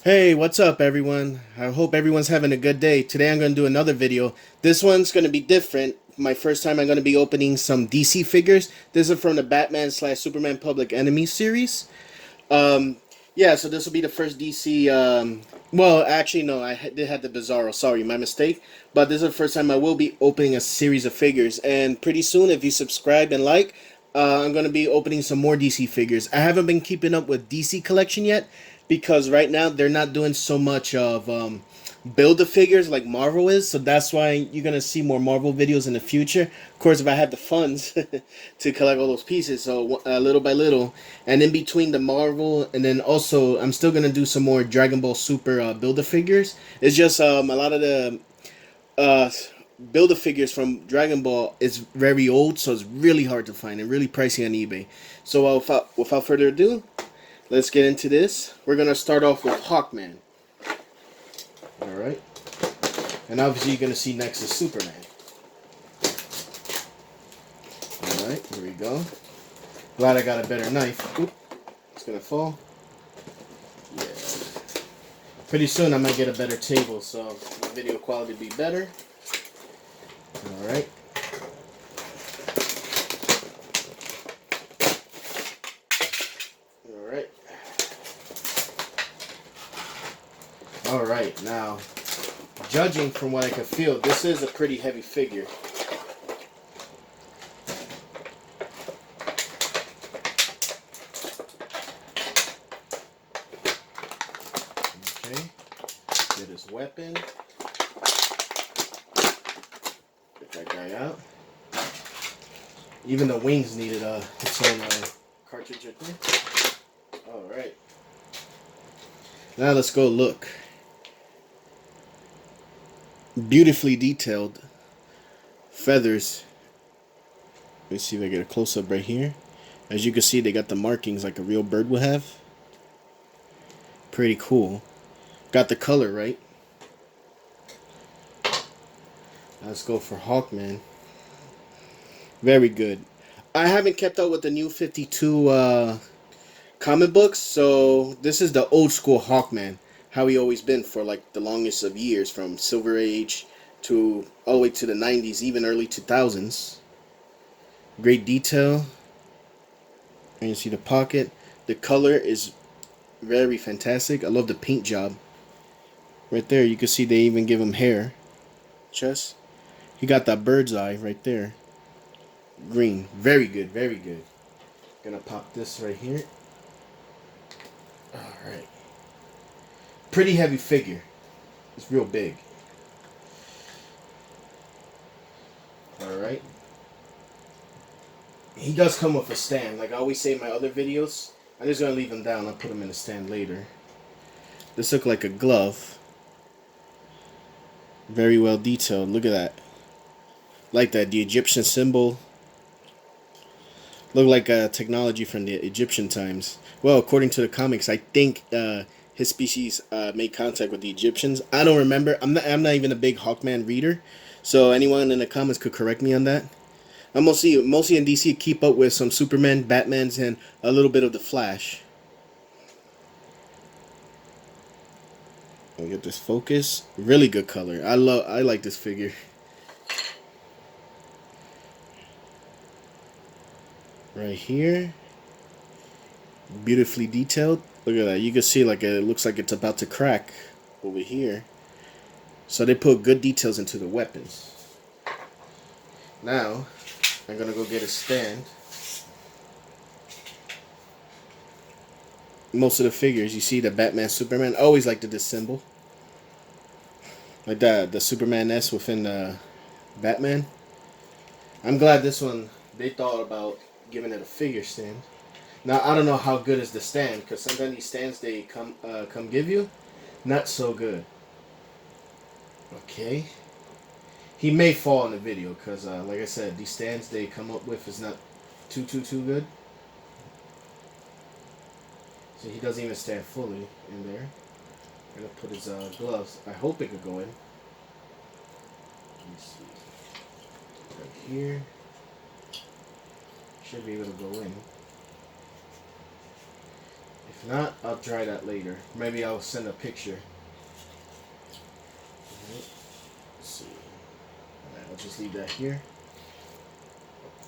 Hey, what's up, everyone? I hope everyone's having a good day. Today I'm going to do another video. This one's going to be different. My first time I'm going to be opening some DC figures. This is from the Batman slash Superman Public Enemy series. Um, yeah, so this will be the first DC. Well, actually, no, did have the Bizarro. Sorry, my mistake. But this is the first time I will be opening a series of figures. And pretty soon, if you subscribe and like, I'm going to be opening some more DC figures. I haven't been keeping up with DC collection yet because right now they're not doing so much of build the figures like Marvel is, so that's why you're gonna see more Marvel videos in the future. Of course, if I have the funds to collect all those pieces, so little by little, and in between the Marvel, and then also I'm still gonna do some more Dragon Ball Super build a figures. It's just a lot of the uh, build a figures from Dragon Ball is very old, so it's really hard to find and really pricey on eBay. So without further ado, let's get into this. We're gonna start off with Hawkman. All right. And obviously you're going to see next is Superman. Alright, here we go. Glad I got a better knife. Oop, it's going to fall. Yeah. Pretty soon I might get a better table, so the video quality will be better. Alright. Alright. Alright, now, judging from what I can feel, this is a pretty heavy figure. Okay, get his weapon. Get that guy out. Even the wings needed its own cartridge right there. Alright. Now let's go look. Beautifully detailed feathers. Let me see if I get a close-up right here. As you can see, they got the markings like a real bird would have. Pretty cool. Got the color right. Let's go for Hawkman. Very good. I haven't kept up with the new 52 comic books, so this is the old school Hawkman. How he always been for like the longest of years, from Silver Age to all the way to the 90s, even early 2000s. Great detail. And you see the pocket. The color is very fantastic. I love the paint job. Right there, you can see they even give him hair. Chest. He got that bird's eye right there. Green. Very good, very good. Gonna pop this right here. Alright. Pretty heavy figure. It's real big. Alright. He does come with a stand. Like I always say in my other videos, I'm just going to leave him down. I'll put him in a stand later. This looks like a glove. Very well detailed. Look at that. Like that. The Egyptian symbol. Look like technology from the Egyptian times. Well, according to the comics, I think his species made contact with the Egyptians. I don't remember. I'm not even a big Hawkman reader. So anyone in the comments could correct me on that. I'm mostly in DC keep up with some Superman, Batmans, and a little bit of the Flash. Let me get this focus. Really good color. I like this figure. Right here. Beautifully detailed. Look at that. You can see like it looks like it's about to crack over here. So they put good details into the weapons. Now, I'm gonna go get a stand. Most of the figures, you see the Batman, Superman. I always like to disassemble. Like that, the Superman S within the Batman. I'm glad this one, they thought about giving it a figure stand. Now, I don't know how good is the stand, because sometimes these stands they come give you, not so good. Okay. He may fall in the video, because like I said, these stands they come up with is not too good. So he doesn't even stand fully in there. I'm going to put his gloves. I hope it could go in. Let me see. Right here. Should be able to go in. If If not, I'll try that later. Maybe I'll send a picture. Alright, let's see. Alright, I'll just leave that here.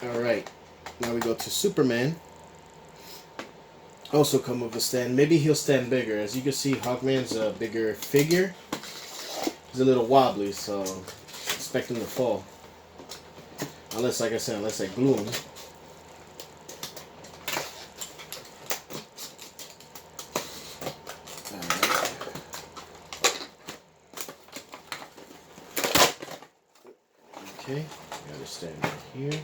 Alright, now we go to Superman. Also come with a stand. Maybe he'll stand bigger. As you can see, Hawkman's a bigger figure. He's a little wobbly, so expect him to fall. Unless, like I said, unless I glue him. Okay, gotta stand right here.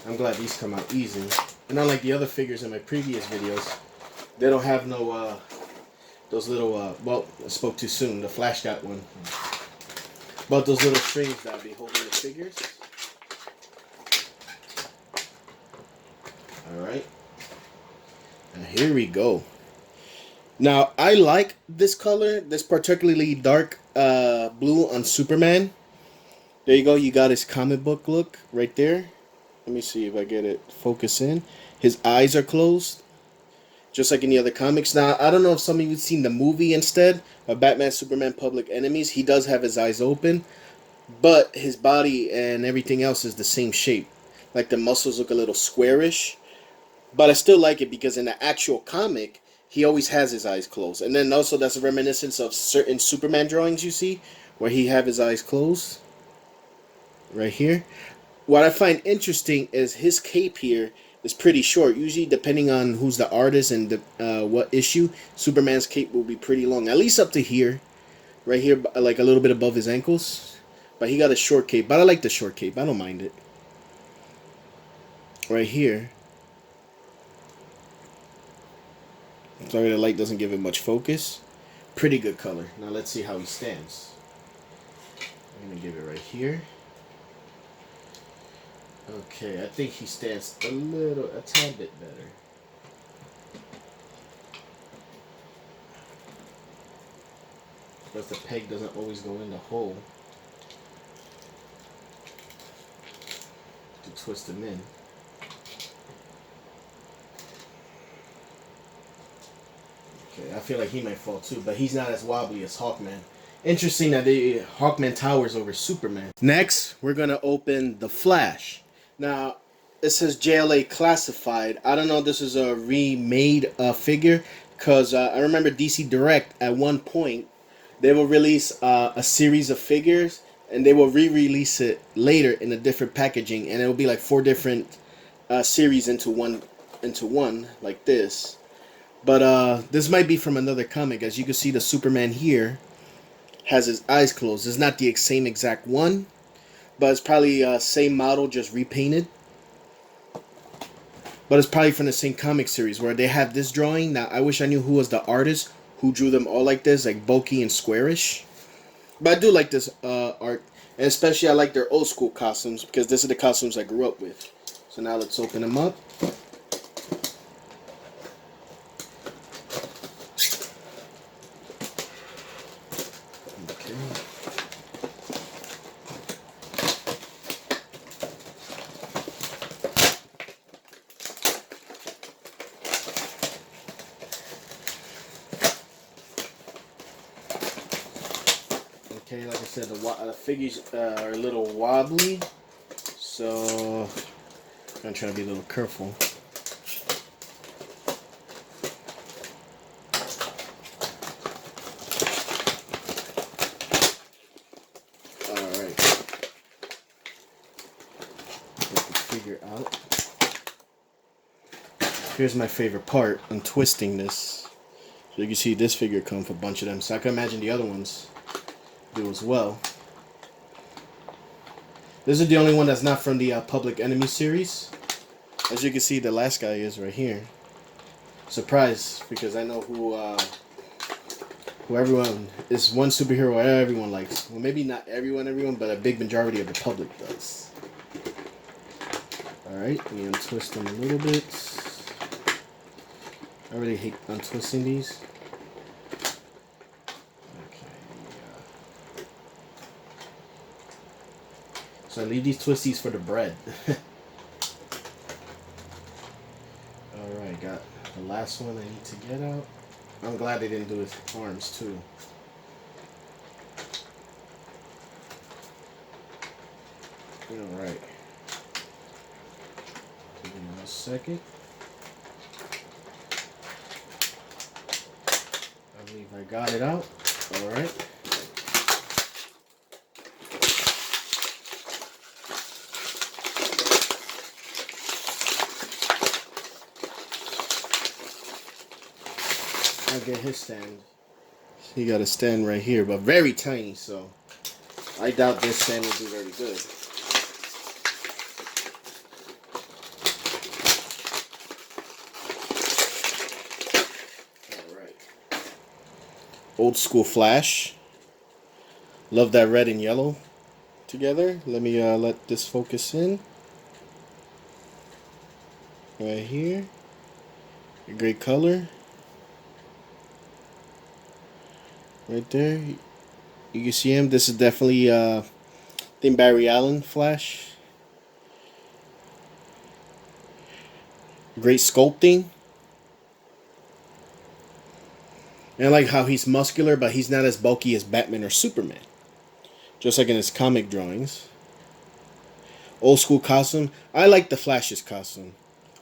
I'm glad these come out easy. And unlike the other figures in my previous videos, they don't have no, those little, well, I spoke too soon, the Flash got one. But those little strings that be holding the figures. Alright. And here we go. Now, I like this color, this particularly dark blue on Superman. There you go, you got his comic book look right there. Let me see if I get it focus in. His eyes are closed, just like in the other comics. Now, I don't know if some of you have seen the movie instead of Batman, Superman, Public Enemies. He does have his eyes open, but his body and everything else is the same shape. Like the muscles look a little squarish. But I still like it because in the actual comic, he always has his eyes closed. And then also that's a reminiscence of certain Superman drawings you see, where he have his eyes closed. Right here. What I find interesting is his cape here is pretty short. Usually, depending on who's the artist and the, what issue, Superman's cape will be pretty long. At least up to here. Right here, like a little bit above his ankles. But he got a short cape. But I like the short cape. I don't mind it. Right here. Sorry the light doesn't give it much focus. Pretty good color. Now let's see how he stands. I'm going to give it right here. Okay, I think he stands a tad bit better. But the peg doesn't always go in the hole to twist them in. Okay, I feel like he might fall too, but he's not as wobbly as Hawkman. Interesting that Hawkman towers over Superman. Next, we're going to open the Flash. Now, it says JLA Classified. I don't know if this is a remade figure, because I remember DC Direct at one point, they will release a series of figures, and they will re-release it later in a different packaging, and it will be like 4 different series into one, like this. But this might be from another comic. As you can see, the Superman here has his eyes closed. It's not the same exact one, but it's probably same model, just repainted. But it's probably from the same comic series where they have this drawing. Now, I wish I knew who was the artist who drew them all like this, like bulky and squarish. But I do like this art, and especially I like their old school costumes because this is the costumes I grew up with. So now let's open them up. Okay, like I said, the figures are a little wobbly, so I'm gonna try to be a little careful. Alright, get the figure out. Here's my favorite part, untwisting this. So you can see this figure come with a bunch of them, so I can imagine the other ones do as well. This is the only one that's not from the Public Enemy series. As you can see, the last guy is right here. Surprise, because I know who everyone is, one superhero everyone likes. Well, maybe not everyone, but a big majority of the public does. Alright, let me untwist them a little bit. I really hate untwisting these. So I leave these twisties for the bread. Alright. last one I need to get out. I'm glad they didn't do his arms too. Alright. Give me 1 second. I believe I got it out. Alright. I'll get his stand. He got a stand right here, but very tiny, so I doubt this stand will do very good. Alright. Old school flash. Love that red and yellow together. Let me let this focus in. Right here. A great color. Right there. You can see him. This is definitely the Barry Allen flash. Great sculpting. And I like how he's muscular, but he's not as bulky as Batman or Superman. Just like in his comic drawings. Old school costume. I like the Flash's costume.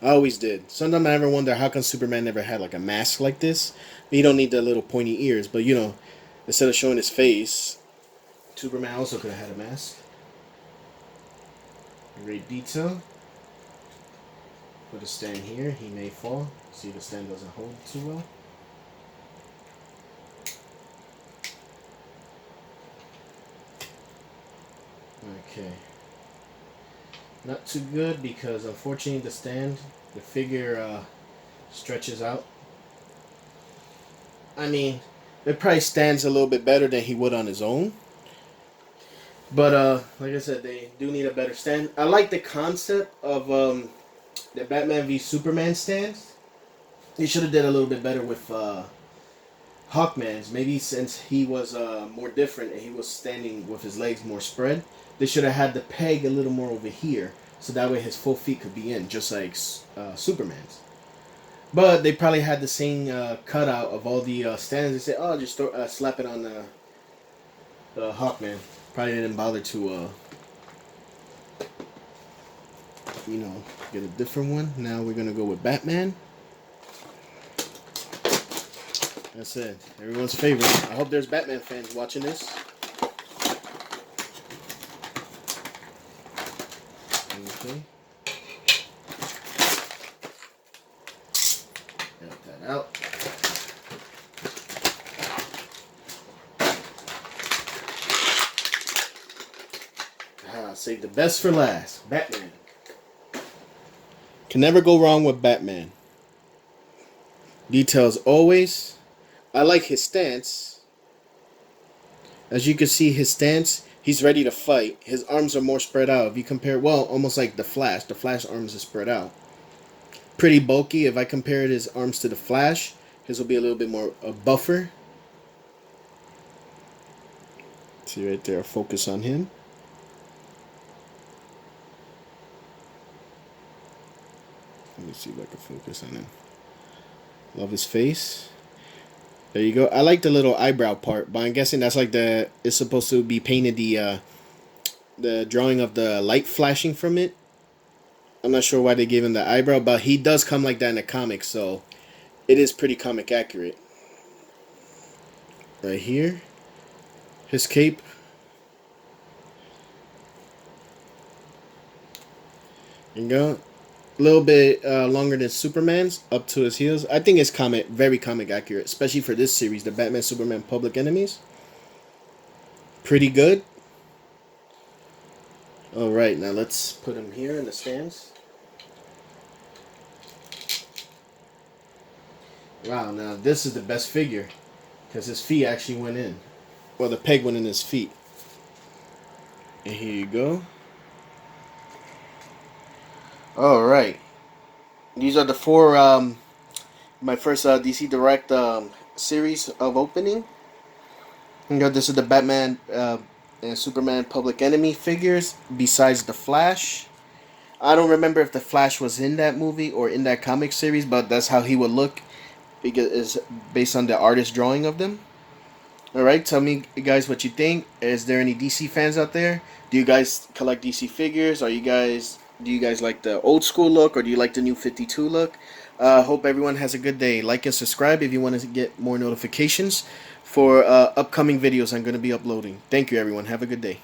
I always did. Sometimes I ever wonder how come Superman never had like a mask like this. You don't need the little pointy ears, but you know, instead of showing his face, Superman also could have had a mask. Great detail. Put a stand here. He may fall. See, the stand doesn't hold too well. Okay. Not too good because unfortunately the stand, the figure stretches out. I mean, it probably stands a little bit better than he would on his own. But like I said, they do need a better stand. I like the concept of the Batman v Superman stands. They should have did a little bit better with Hawkman's. Maybe since he was more different and he was standing with his legs more spread, they should have had the peg a little more over here, so that way his full feet could be in, just like Superman's. But they probably had the same cutout of all the stands. They said, "Oh, just slap it on the Hawkman." Probably didn't bother to, you know, get a different one. Now we're gonna go with Batman. That's it. Everyone's favorite. I hope there's Batman fans watching this. Okay. Get that out. Save the best for last. Batman. Can never go wrong with Batman. Details always. I like his stance. As you can see, his stance, he's ready to fight. His arms are more spread out. If you compare, well, almost like the Flash arms are spread out. Pretty bulky. If I compared his arms to the Flash, his will be a little bit more buffer. See right there, focus on him. Let me see if I can focus on him. Love his face. There you go. I like the little eyebrow part, but I'm guessing that's like it's supposed to be painted the drawing of the light flashing from it. I'm not sure why they gave him the eyebrow, but he does come like that in the comics, so it is pretty comic accurate. Right here. His cape. There you go. A little bit longer than Superman's, up to his heels. I think it's very comic accurate, especially for this series, the Batman Superman Public Enemies. Pretty good. Alright, now let's put him here in the stands. Wow, now this is the best figure, because his feet actually went in. Well, the peg went in his feet. And here you go. Alright. These are the four, my first DC Direct series of opening. You know, this is the Batman and Superman Public Enemy figures, besides the Flash. I don't remember if the Flash was in that movie or in that comic series, but that's how he would look because it's based on the artist drawing of them. All right, tell me guys what you think. Is there any DC fans out there? Do you guys collect DC figures? Do you guys like the old school look or do you like the new 52 look? Hope everyone has a good day. Like and subscribe if you want to get more notifications for upcoming videos I'm going to be uploading. Thank you everyone. Have a good day.